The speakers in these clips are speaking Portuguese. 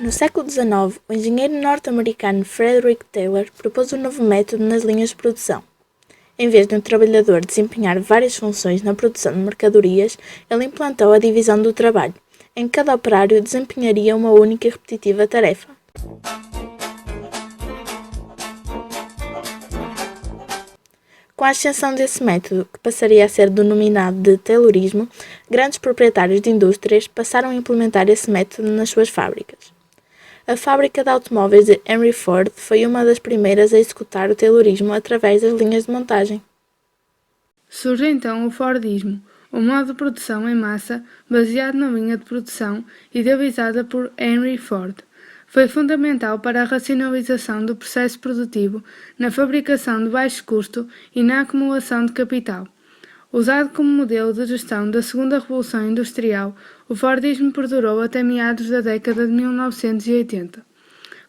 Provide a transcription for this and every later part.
No século XIX, o engenheiro norte-americano Frederick Taylor propôs um novo método nas linhas de produção. Em vez de um trabalhador desempenhar várias funções na produção de mercadorias, ele implantou a divisão do trabalho, em que cada operário desempenharia uma única e repetitiva tarefa. Com a ascensão desse método, que passaria a ser denominado de Taylorismo, grandes proprietários de indústrias passaram a implementar esse método nas suas fábricas. A fábrica de automóveis de Henry Ford foi uma das primeiras a executar o Taylorismo através das linhas de montagem. Surge então o Fordismo, um modo de produção em massa baseado na linha de produção idealizada por Henry Ford. Foi fundamental para a racionalização do processo produtivo, na fabricação de baixo custo e na acumulação de capital. Usado como modelo de gestão da segunda revolução industrial, o Fordismo perdurou até meados da década de 1980.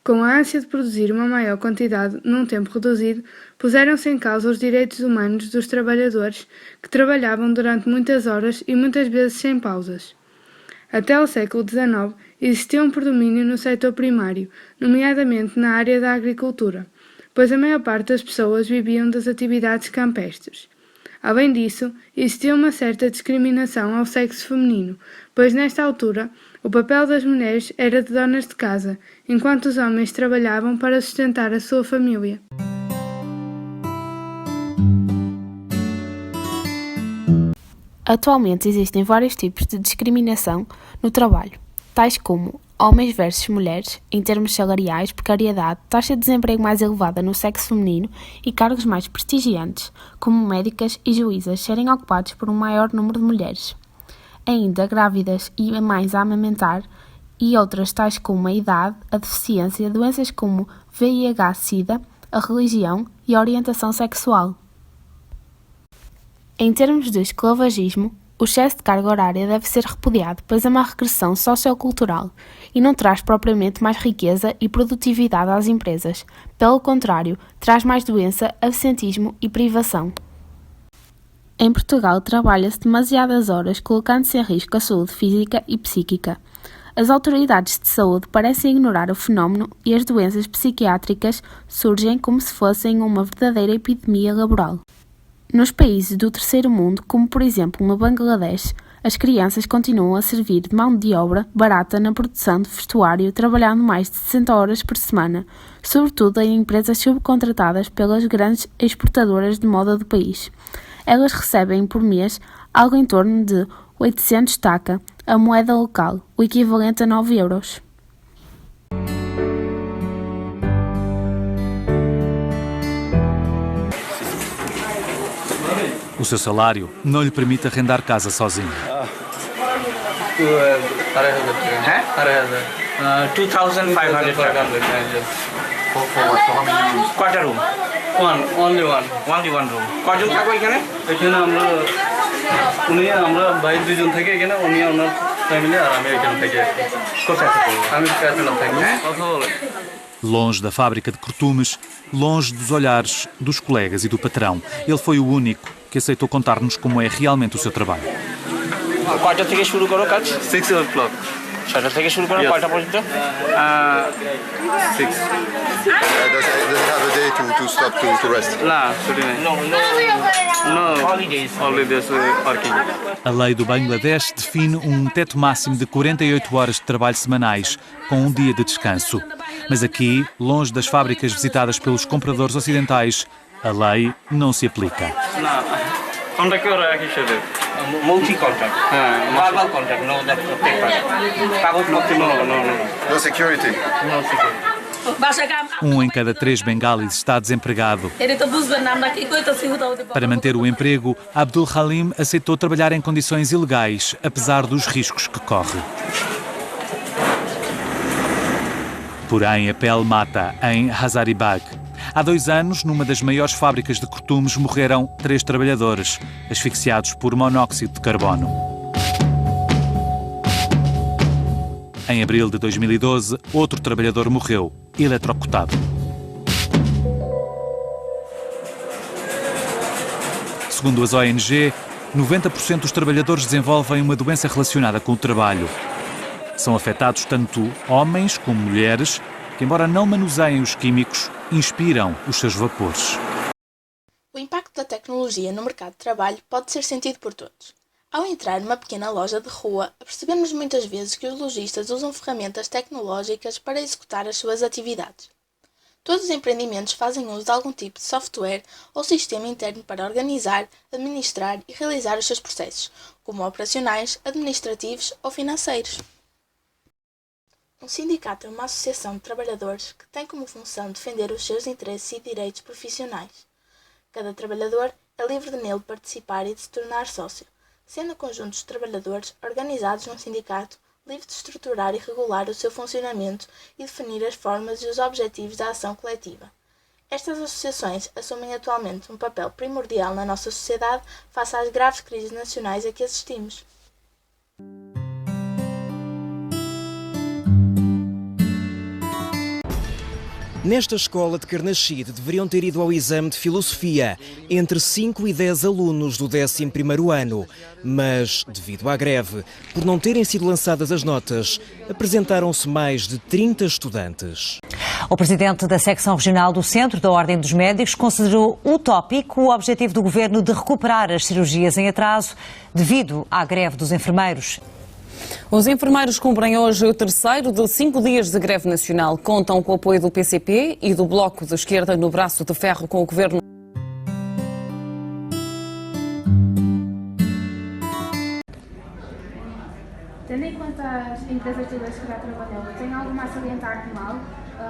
Com a ânsia de produzir uma maior quantidade num tempo reduzido, puseram-se em causa os direitos humanos dos trabalhadores que trabalhavam durante muitas horas e muitas vezes sem pausas. Até ao século XIX, existia um predomínio no setor primário, nomeadamente na área da agricultura, pois a maior parte das pessoas viviam das atividades campestres. Além disso, existia uma certa discriminação ao sexo feminino, pois nesta altura o papel das mulheres era de donas de casa, enquanto os homens trabalhavam para sustentar a sua família. Atualmente existem vários tipos de discriminação no trabalho, tais como homens versus mulheres, em termos salariais, precariedade, taxa de desemprego mais elevada no sexo feminino e cargos mais prestigiantes, como médicas e juízas, serem ocupados por um maior número de mulheres. Ainda grávidas e mães a amamentar, e outras tais como a idade, a deficiência, doenças como VIH-Sida, a religião e a orientação sexual. Em termos de esclavagismo, o excesso de carga horária deve ser repudiado, pois é uma regressão sociocultural e não traz propriamente mais riqueza e produtividade às empresas. Pelo contrário, traz mais doença, absentismo e privação. Em Portugal, trabalha-se demasiadas horas, colocando-se em risco a saúde física e psíquica. As autoridades de saúde parecem ignorar o fenómeno e as doenças psiquiátricas surgem como se fossem uma verdadeira epidemia laboral. Nos países do terceiro mundo, como por exemplo no Bangladesh, as crianças continuam a servir de mão de obra barata na produção de vestuário, trabalhando mais de 60 horas por semana, sobretudo em empresas subcontratadas pelas grandes exportadoras de moda do país. Elas recebem por mês algo em torno de 800 taka, a moeda local, o equivalente a 9 euros. O seu salário não lhe permite arrendar casa sozinho. 2,500. Quarter room. Only one room. কয়জন থাকো এখানে? এখানে আমরা ভাই দুইজন থাকি এখানে, উনি ওনার ফ্যামিলি আর আমি এখানে থাকি। কোথায় থাকি? আমি কাছেনা থাকি। কথা বলে। Longe da fábrica de cortumes, longe dos olhares dos colegas e do patrão, ele foi o único que aceitou contar-nos como é realmente o seu trabalho. কয়টা থেকে শুরু করো কাজ? 6 o'clock. 6টা থেকে শুরু করো কয়টা পর্যন্ত? 6. Doesn't have a day to stop to rest. না, ছুটি নেই. No holidays. Holidays working. A lei do Bangladesh define um teto máximo de 48 horas de trabalho semanais, com um dia de descanso. Mas aqui, longe das fábricas visitadas pelos compradores ocidentais, a lei não se aplica. না, কন্ট্রাক্ট করা একই সাথে। মৌখিক কন্ট্রাক্ট। হ্যাঁ, verbal contract, know that paper. কাগজপত্র no. No security. No security. Em cada 3 bengalis está desempregado. Para manter o emprego, Abdul Halim aceitou trabalhar em condições ilegais, apesar dos riscos que corre. Porém, a pele mata em Hazaribagh. Há 2 anos, numa das maiores fábricas de cortumes, morreram 3 trabalhadores, asfixiados por monóxido de carbono. Em abril de 2012, outro trabalhador morreu, eletrocutado. Segundo as ONG, 90% dos trabalhadores desenvolvem uma doença relacionada com o trabalho. São afetados tanto homens como mulheres, que, embora não manuseiem os químicos, inspiram os seus vapores. O impacto da tecnologia no mercado de trabalho pode ser sentido por todos. Ao entrar numa pequena loja de rua, apercebemos muitas vezes que os lojistas usam ferramentas tecnológicas para executar as suas atividades. Todos os empreendimentos fazem uso de algum tipo de software ou sistema interno para organizar, administrar e realizar os seus processos, como operacionais, administrativos ou financeiros. Um sindicato é uma associação de trabalhadores que tem como função defender os seus interesses e direitos profissionais. Cada trabalhador é livre de nele participar e de se tornar sócio, sendo conjuntos de trabalhadores organizados num sindicato livre de estruturar e regular o seu funcionamento e definir as formas e os objetivos da ação coletiva. Estas associações assumem atualmente um papel primordial na nossa sociedade face às graves crises nacionais a que assistimos. Nesta escola de Carnaxide deveriam ter ido ao exame de Filosofia entre 5 e 10 alunos do 11º ano, mas, devido à greve, por não terem sido lançadas as notas, apresentaram-se mais de 30 estudantes. O presidente da secção regional do Centro da Ordem dos Médicos considerou utópico o objetivo do governo de recuperar as cirurgias em atraso devido à greve dos enfermeiros. Os enfermeiros cumprem hoje o terceiro de 5 dias de greve nacional. Contam com o apoio do PCP e do Bloco de Esquerda no braço de ferro com o governo. Tendo em conta as empresas todas que já trabalhou, tem alguma a salientar de mal?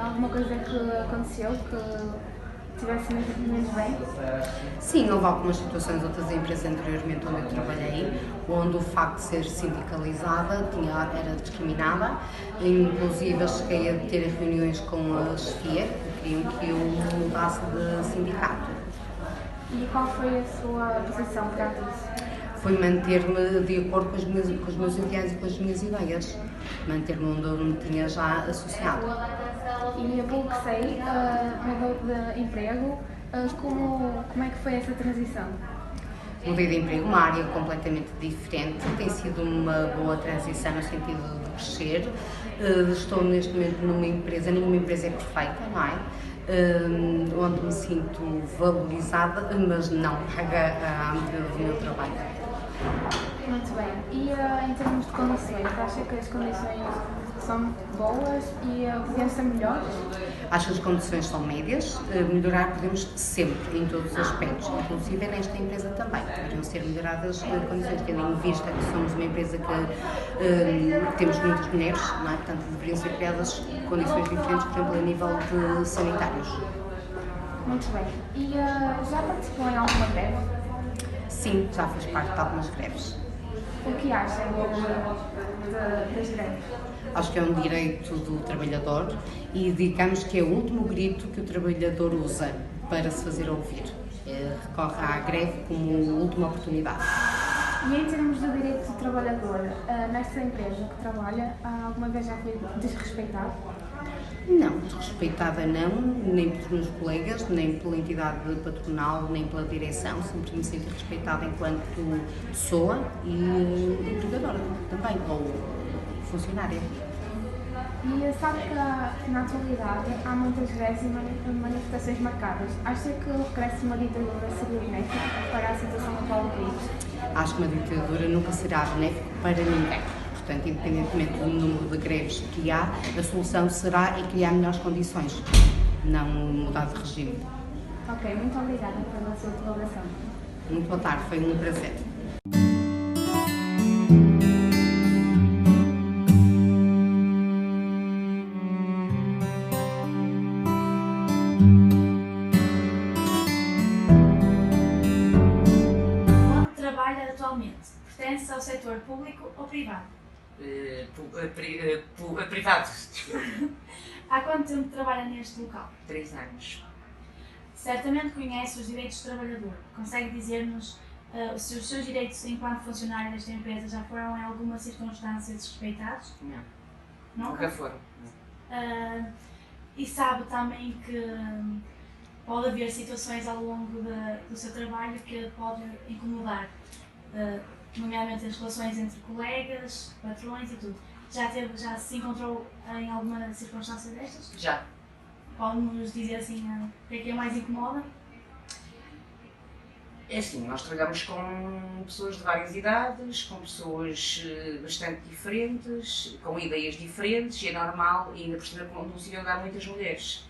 Alguma coisa que aconteceu que tivesse menos bem? Sim, houve algumas situações, outras empresas anteriormente onde eu trabalhei, onde o facto de ser sindicalizada era discriminada. Inclusive, eu cheguei a ter reuniões com a chefia que queriam que eu mudasse de sindicato. E qual foi a sua posição perante isso? Foi manter-me de acordo com os meus ideais e com as minhas ideias. Manter-me onde eu me tinha já associado. E pelo que sei, mudou de emprego. Como é que foi essa transição? Mudei de emprego, uma área completamente diferente. Tem sido uma boa transição no sentido de crescer. Estou neste momento numa empresa, nenhuma empresa é perfeita, não é? Onde me sinto valorizada, mas não paga à medida do meu trabalho. Muito bem. E em termos de condições, acha que as condições são boas e podiam ser melhores? Acho que as condições são médias, melhorar podemos sempre, em todos os aspectos, inclusive nesta empresa também. Deveriam ser melhoradas as condições, tendo em vista que somos uma empresa que temos muitas mulheres, não é? Portanto, deveriam ser criadas condições diferentes, por exemplo, a nível de sanitários. Muito bem. E já participou em alguma greve? Sim, já fiz parte de algumas greves. O que acha das greves? Acho que é um direito do trabalhador e digamos que é o último grito que o trabalhador usa para se fazer ouvir. Recorre à greve como última oportunidade. E em termos do direito do trabalhador, nesta empresa que trabalha, alguma vez já foi desrespeitado? Não, desrespeitada não, nem pelos meus colegas, nem pela entidade patronal, nem pela direção. Sempre me sinto respeitada enquanto pessoa e empregadora também, ou funcionária. E sabe que na atualidade há muitas greves e manifestações marcadas. Acha que o regresso de uma ditadura seria benéfico para a situação atual do país? Acho que uma ditadura nunca será benéfico para ninguém. Portanto, independentemente do número de greves que há, a solução será criar melhores condições, não mudar de regime. Ok, muito obrigada pela sua colaboração. Muito boa tarde, foi um prazer. Onde trabalha atualmente? Pertence ao setor público ou privado? Privados. Há quanto tempo trabalha neste local? 3 anos. Certamente conhece os direitos do trabalhador. Consegue dizer-nos se os seus direitos enquanto funcionário desta empresa já foram em alguma circunstância desrespeitados? Não. Nunca foram. E sabe também que pode haver situações ao longo do seu trabalho que podem incomodar, nomeadamente as relações entre colegas, patrões e tudo. Já se encontrou em alguma circunstância destas? Já. Pode-nos dizer assim o que é mais incomoda? É assim, nós trabalhamos com pessoas de várias idades, com pessoas bastante diferentes, com ideias diferentes, e é normal, e ainda por cima no sítio onde há muitas mulheres,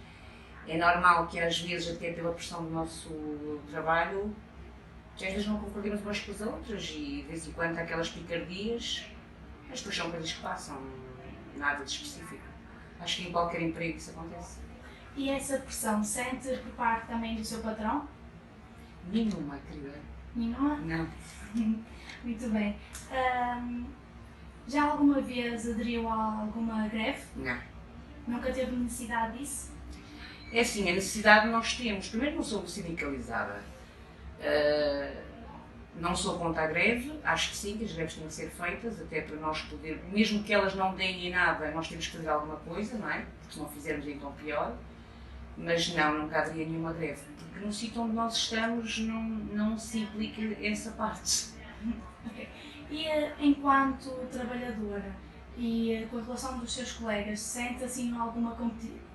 é normal que às vezes, até pela pressão do nosso trabalho, que às vezes não concordemos umas com as outras, e de vez em quando há aquelas picardias, mas depois são coisas que passam, nada de específico. Acho que em qualquer emprego isso acontece. E essa pressão sente por parte também do seu patrão? Nenhuma, querida. Nenhuma? Não. Muito bem. Já alguma vez aderiu a alguma greve? Não. Nunca teve necessidade disso? É assim, a necessidade nós temos. Primeiro, não sou sindicalizada. Não sou contra a greve. Acho que sim, que as greves têm que ser feitas, até para nós poder, mesmo que elas não deem em nada, nós temos que fazer alguma coisa, não é? Porque se não fizermos, então pior. Mas não, nunca haveria nenhuma greve, porque no sítio onde nós estamos não se implica essa parte. Okay. E enquanto trabalhadora e com a relação dos seus colegas, sente assim alguma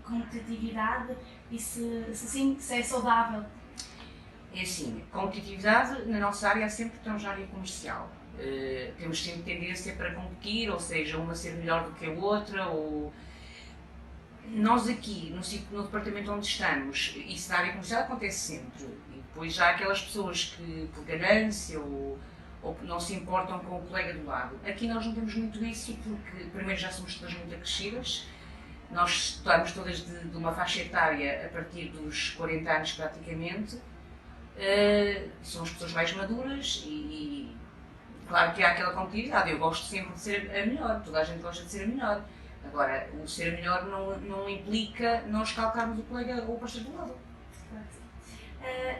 competitividade e se sim, se é saudável? É assim, competitividade na nossa área sempre estamos na área comercial. Temos sempre tendência para competir, ou seja, uma ser melhor do que a outra, ou... Nós aqui, no departamento onde estamos, isso na área comercial acontece sempre. E depois já há aquelas pessoas que, por ganância ou não se importam com o colega do lado. Aqui nós não temos muito isso porque, primeiro, já somos todas muito acrescidas. Nós estamos todas de uma faixa etária a partir dos 40 anos praticamente. Somos pessoas mais maduras e claro que há aquela competitividade. Eu gosto sempre de ser a melhor, toda a gente gosta de ser a melhor. Agora, o ser melhor não implica nós calcarmos o colega ou o parceiro do lado.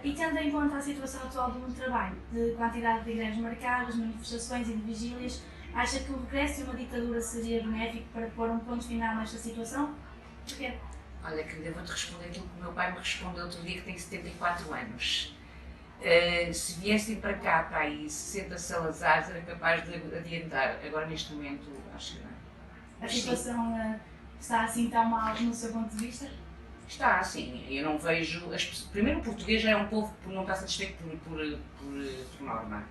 E tendo em conta a situação atual do mundo do trabalho, de quantidade de greves marcadas, manifestações e de vigílias, acha que o regresso de uma ditadura seria benéfico para pôr um ponto final nesta situação? Porquê? Olha, querida, vou-te responder aquilo que o meu pai me respondeu outro dia, que tem 74 anos. Se viessem para cá, para aí 60 Salazares, era capaz de adiantar. Agora, neste momento, acho que não. A situação está assim tão mal no seu ponto de vista? Está, sim. Eu não vejo... Primeiro, o português já é um povo que não está satisfeito por norma.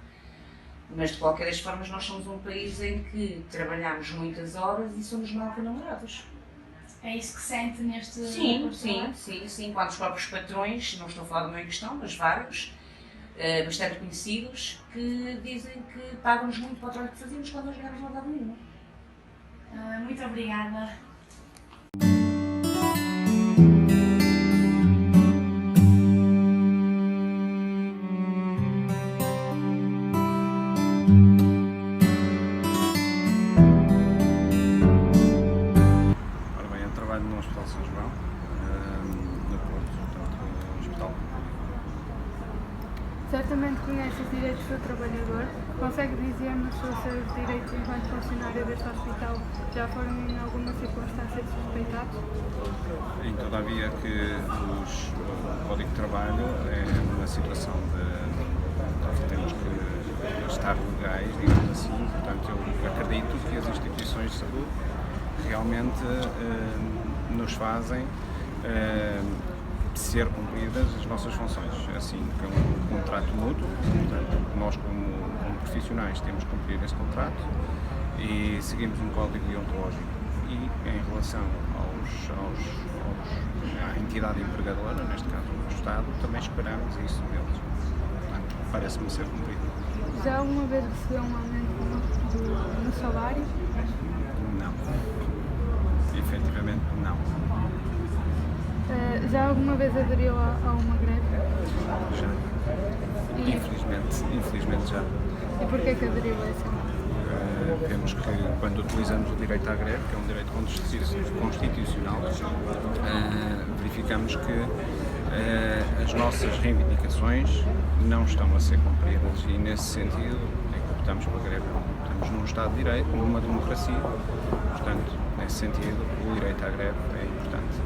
Mas, de qualquer das formas, nós somos um país em que trabalhamos muitas horas e somos mal remunerados. É isso que sente neste... Sim. Quando os próprios patrões, não estou a falar do meu em questão, mas vários, bastante conhecidos, que dizem que pagam-nos muito para o trabalho que fazemos quando nós ganhamos nada nenhuma. Muito obrigada. Ora bem, eu trabalho no Hospital São João, no Porto, portanto, no hospital. Certamente conhece os direitos do trabalhador. Consegue dizer-nos se os seus direitos enquanto funcionário deste hospital já foram em alguma circunstância desrespeitados? Em todavia que o Código de Trabalho é uma situação de temos que estar legais, digamos assim, portanto eu acredito que as instituições de saúde realmente nos fazem ser cumpridas as nossas funções, assim que é um contrato mútuo, portanto nós como profissionais temos que cumprir esse contrato e seguimos um código deontológico e em relação à entidade empregadora, neste caso o Estado, também esperamos isso deles, portanto parece-me ser cumprido. Já alguma vez recebeu um aumento no salário? Não, efetivamente não. Já alguma vez aderiu a uma greve? Já. Infelizmente já. E porquê que aderiu a essa greve? Vemos que quando utilizamos o direito à greve, que é um direito constitucional, verificamos que as nossas reivindicações não estão a ser cumpridas e nesse sentido é que optamos pela greve. Estamos num Estado de Direito, numa democracia, portanto, nesse sentido, o direito à greve é importante.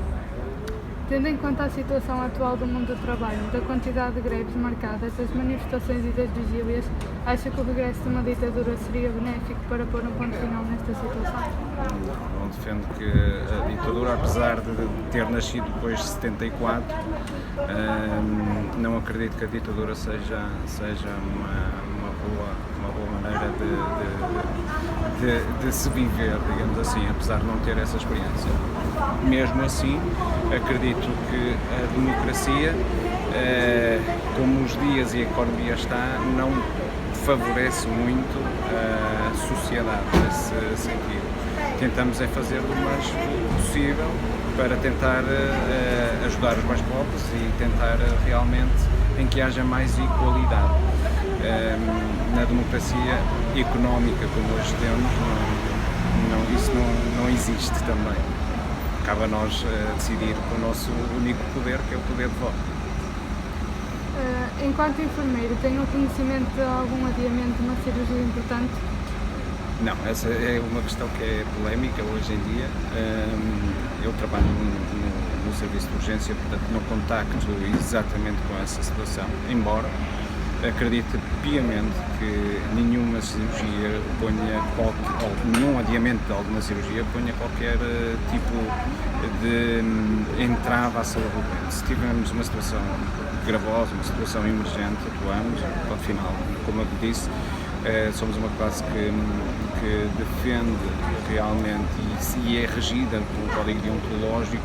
Tendo em conta a situação atual do mundo do trabalho, da quantidade de greves marcadas, das manifestações e das vigílias, acha que o regresso de uma ditadura seria benéfico para pôr um ponto final nesta situação? Não defendo que a ditadura, apesar de ter nascido depois de 74, não acredito que a ditadura seja uma boa maneira de se viver, digamos assim, apesar de não ter essa experiência. Mesmo assim, acredito que a democracia, como os dias e a economia está, não favorece muito a sociedade nesse sentido. Tentamos fazer o mais possível para tentar ajudar os mais pobres e tentar realmente em que haja mais igualdade. Na democracia económica como hoje temos, isso não existe também. Cabe a nós decidir com o nosso único poder, que é o poder de voto. Enquanto enfermeiro, tem o conhecimento de algum adiamento de uma cirurgia importante? Não, essa é uma questão que é polémica hoje em dia. Eu trabalho no serviço de urgência, portanto não contacto exatamente com essa situação, embora acredito piamente que nenhuma cirurgia ou nenhum adiamento de alguma cirurgia ponha qualquer tipo de entrave à saúde do doente. Se tivermos uma situação gravosa, uma situação emergente, atuamos, ao final, como eu disse, somos uma classe que defende realmente e é regida pelo código deontológico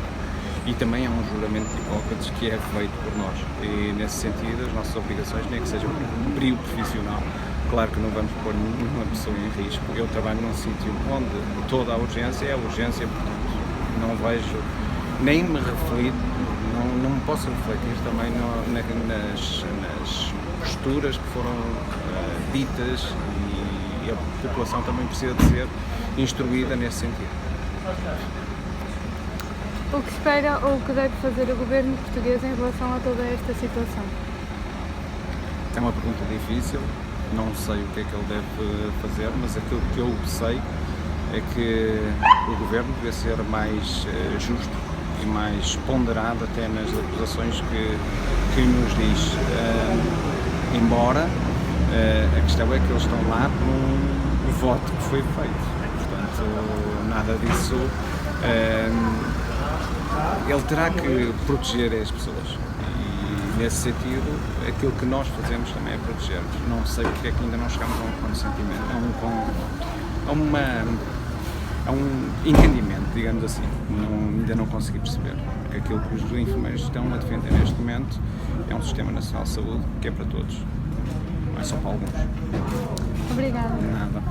e também há um juramento de Hipócrates que é feito por nós. E nesse sentido, as nossas obrigações, nem que seja um período profissional, claro que não vamos pôr nenhuma pessoa em risco. Eu trabalho num sítio onde toda a urgência é a urgência, portanto não vejo, nem me reflito, não me posso refletir também nas posturas que foram ditas e a população também precisa de ser instruída nesse sentido. O que espera ou o que deve fazer o governo português em relação a toda esta situação? É uma pergunta difícil, não sei o que é que ele deve fazer, mas aquilo que eu sei é que o governo deve ser mais justo e mais ponderado até nas acusações que nos diz. Embora a questão é que eles estão lá por um voto que foi feito, portanto nada disso. Ele terá que proteger as pessoas e, nesse sentido, aquilo que nós fazemos também é proteger-nos. Não sei porque é que ainda não chegamos a um consentimento, a um entendimento, digamos assim. Ainda não consegui perceber, porque aquilo que os enfermeiros estão a defender neste momento é um Sistema Nacional de Saúde que é para todos, não é só para alguns. Obrigada. De nada.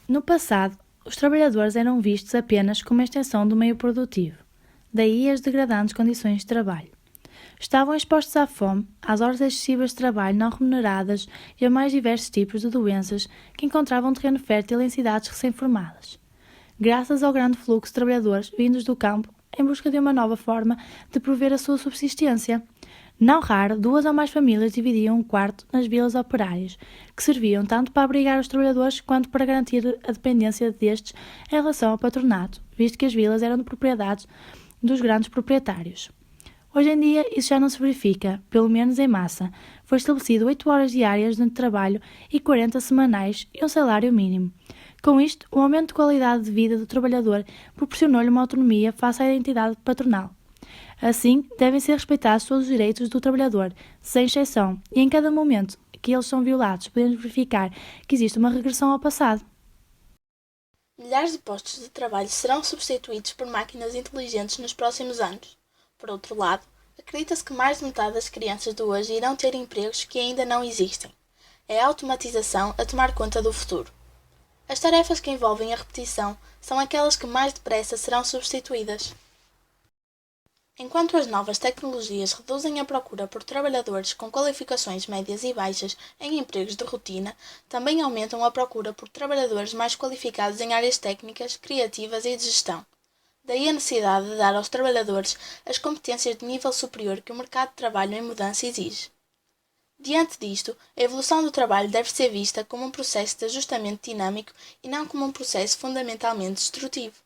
No passado, os trabalhadores eram vistos apenas como extensão do meio produtivo, daí as degradantes condições de trabalho. Estavam expostos à fome, às horas excessivas de trabalho não remuneradas e a mais diversos tipos de doenças que encontravam terreno fértil em cidades recém-formadas. Graças ao grande fluxo de trabalhadores vindos do campo em busca de uma nova forma de prover a sua subsistência. Não raro, 2 ou mais famílias dividiam um quarto nas vilas operárias, que serviam tanto para abrigar os trabalhadores quanto para garantir a dependência destes em relação ao patronato, visto que as vilas eram de propriedades dos grandes proprietários. Hoje em dia isso já não se verifica, pelo menos em massa. Foi estabelecido 8 horas diárias de trabalho e 40 semanais e um salário mínimo. Com isto, o aumento de qualidade de vida do trabalhador proporcionou-lhe uma autonomia face à identidade patronal. Assim, devem ser respeitados todos os direitos do trabalhador, sem exceção, e em cada momento que eles são violados, podemos verificar que existe uma regressão ao passado. Milhares de postos de trabalho serão substituídos por máquinas inteligentes nos próximos anos. Por outro lado, acredita-se que mais de metade das crianças de hoje irão ter empregos que ainda não existem. É a automatização a tomar conta do futuro. As tarefas que envolvem a repetição são aquelas que mais depressa serão substituídas. Enquanto as novas tecnologias reduzem a procura por trabalhadores com qualificações médias e baixas em empregos de rotina, também aumentam a procura por trabalhadores mais qualificados em áreas técnicas, criativas e de gestão. Daí a necessidade de dar aos trabalhadores as competências de nível superior que o mercado de trabalho em mudança exige. Diante disto, a evolução do trabalho deve ser vista como um processo de ajustamento dinâmico e não como um processo fundamentalmente destrutivo.